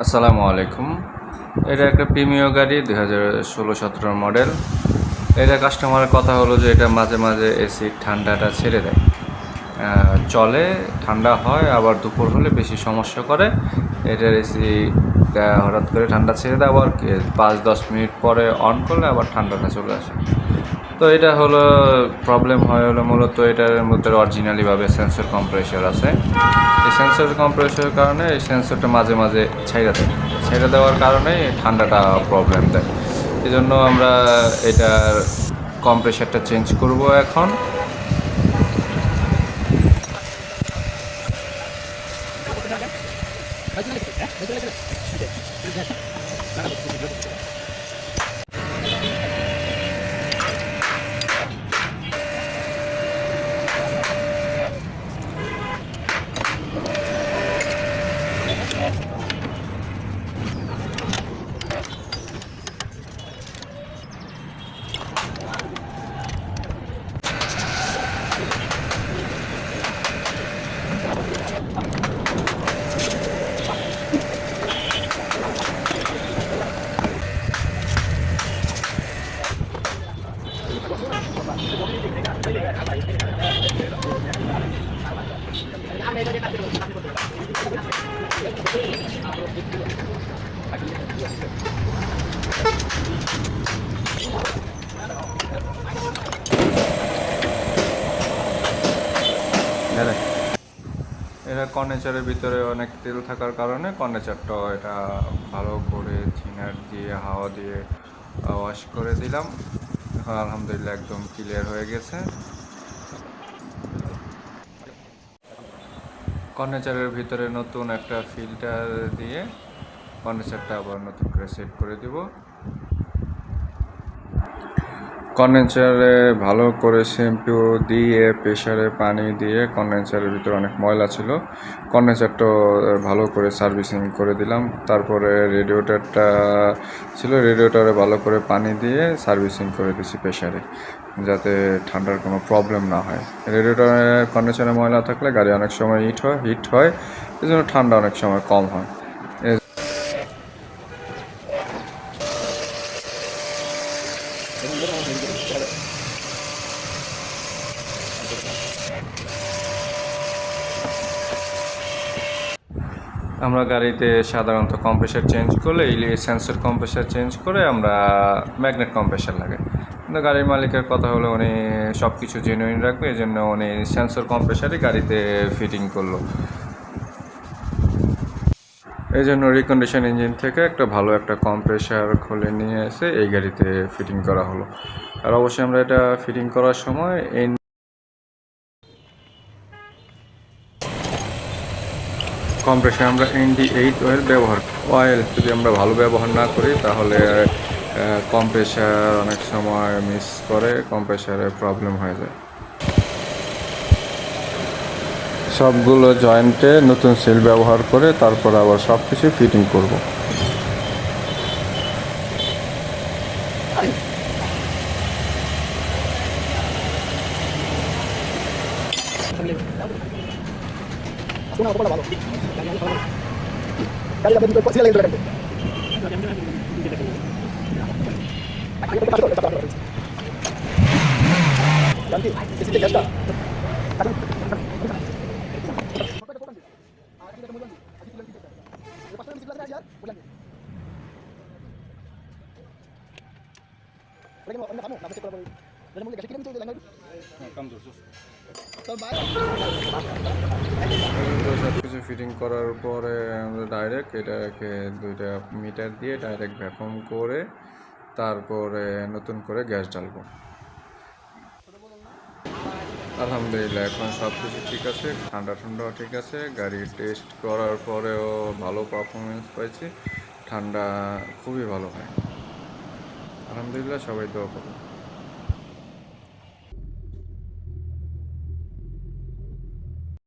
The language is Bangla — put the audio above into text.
আসসালামু আলাইকুম। এটা একটা প্রিমিয় গাড়ি 2016-17 মডেল। এটা কাস্টমারের কথা হলো যে এটা মাঝে মাঝে এসি ঠান্ডাটা ছেড়ে দেয়। চলে, ঠান্ডা হয়, আবার দুপুর হলে বেশি সমস্যা করে। এটার এসি হঠাৎ করে ঠান্ডা ছেড়ে দেয়, আবার 5-10 মিনিট পরে অন করলে আবার ঠান্ডাটা চলে আসে। তো এটা হলো প্রবলেম হয় হলো মূলত এটার মধ্যে অরিজিনালিভাবে সেন্সর কম্প্রেসর আছে। এই সেন্সর কম্প্রেসরের কারণে এই সেন্সরটা মাঝে মাঝে ছেড়ে দেওয়ার কারণে ঠান্ডাটা প্রবলেম দেয়। এই জন্য আমরা এটার কম্প্রেসরটা চেঞ্জ করব এখন। এটা কর্নেচারের ভিতরে অনেক তেল থাকার কারণে কর্নেচারটা এটা ভালো করে থিনার দিয়ে হাওয়া দিয়ে ওয়াশ করে দিলাম। এখন আলহামদুলিল্লাহ একদম ক্লিয়ার হয়ে গেছে। কর্নেচারের ভিতরে নতুন একটা ফিল্টার দিয়ে কন্ডেন্সারটা আবার নতুন করে সেট করে দিব। কন্ডেন্সারে ভালো করে শ্যাম্পু দিয়ে প্রেসারে পানি দিয়ে কন্ডেন্সারের ভিতরে অনেক ময়লা ছিল, কন্ডেন্সারটা ভালো করে সার্ভিসিং করে দিলাম। তারপরে রেডিয়েটরটা ছিল, রেডিয়েটরে ভালো করে পানি দিয়ে সার্ভিসিং করে দিছি প্রেসারে, যাতে ঠান্ডার কোনো প্রবলেম না হয়। রেডিয়েটরে কন্ডেন্সারে ময়লা থাকলে গাড়ি অনেক সময় হিট হয়, এই জন্য ঠান্ডা অনেক সময় কম হয়। আমরা গাড়িতে সাধারণত কম্প্রেসার চেঞ্জ করলে সেন্সর কম্প্রেসার চেঞ্জ করে আমরা ম্যাগনেট কম্প্রেসার লাগে, কিন্তু গাড়ির মালিকের কথা হলো উনি সব কিছু জেনুইন রাখবে, এই জন্য উনি সেন্সর কম্প্রেসারই গাড়িতে ফিটিং করলো। এই জন্য রিকন্ডিশন ইঞ্জিন থেকে একটা ভালো একটা কম্প্রেসার খুলে নিয়ে এসে এই গাড়িতে ফিটিং করা হলো। আর অবশ্যই আমরা এটা ফিটিং করার সময় কম্প্রেসার আমরা ND8 অয়েল যদি আমরা ভালো ব্যবহার না করি তাহলে কম্প্রেসার অনেক সময় মিস করে, কম্প্রেসারে প্রবলেম হয়ে যায়। সবগুলো জয়েন্টে নতুন সেল ব্যবহার করে তারপর আবার সব কিছু ফিটিং করব। সব কিছু ফিটিং করার পরে আমরা ডাইরেক্ট এটাকে 2টা মিটার দিয়ে ডাইরেক্ট ভ্যাকুয়াম করে তারপরে নতুন করে গ্যাস ঢালবো। আলহামদুলিল্লাহ এখন সব কিছু ঠিক আছে, ঠান্ডাও ঠিক আছে। গাড়ি টেস্ট করার পরেও ভালো পারফরমেন্স পাইছি, ঠান্ডা খুবই ভালো হয়। আলহামদুলিল্লাহ, সবাই দোয়া করুন।